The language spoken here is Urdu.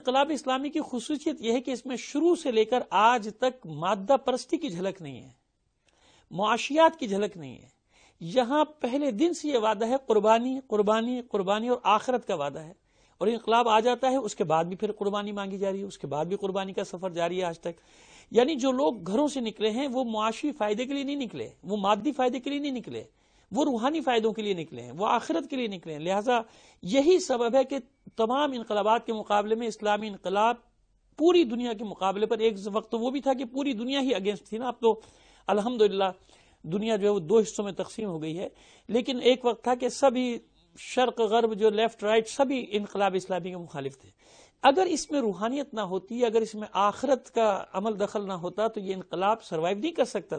انقلاب اسلامی کی خصوصیت یہ ہے کہ اس میں شروع سے لے کر آج تک مادہ پرستی کی جھلک نہیں ہے، معاشیات کی جھلک نہیں ہے۔ یہاں پہلے دن سے یہ وعدہ ہے قربانی قربانی قربانی، اور آخرت کا وعدہ ہے، اور انقلاب آ جاتا ہے اس کے بعد بھی پھر قربانی مانگی جا رہی ہے، اس کے بعد بھی قربانی کا سفر جاری ہے آج تک۔ یعنی جو لوگ گھروں سے نکلے ہیں وہ معاشی فائدے کے لیے نہیں نکلے، وہ مادی فائدے کے لیے نہیں نکلے، وہ روحانی فائدوں کے لیے نکلے ہیں، وہ آخرت کے لیے نکلے ہیں۔ لہٰذا یہی سبب ہے کہ تمام انقلابات کے مقابلے میں اسلامی انقلاب پوری دنیا کے مقابلے پر، ایک وقت تو وہ بھی تھا کہ پوری دنیا ہی اگینسٹ تھی نا، اب تو الحمدللہ دنیا جو ہے وہ 2 حصوں میں تقسیم ہو گئی ہے، لیکن ایک وقت تھا کہ سبھی شرق غرب جو لیفٹ رائٹ سبھی انقلاب اسلامی کے مخالف تھے۔ اگر اس میں روحانیت نہ ہوتی، اگر اس میں آخرت کا عمل دخل نہ ہوتا تو یہ انقلاب سروائیو نہیں کر سکتا۔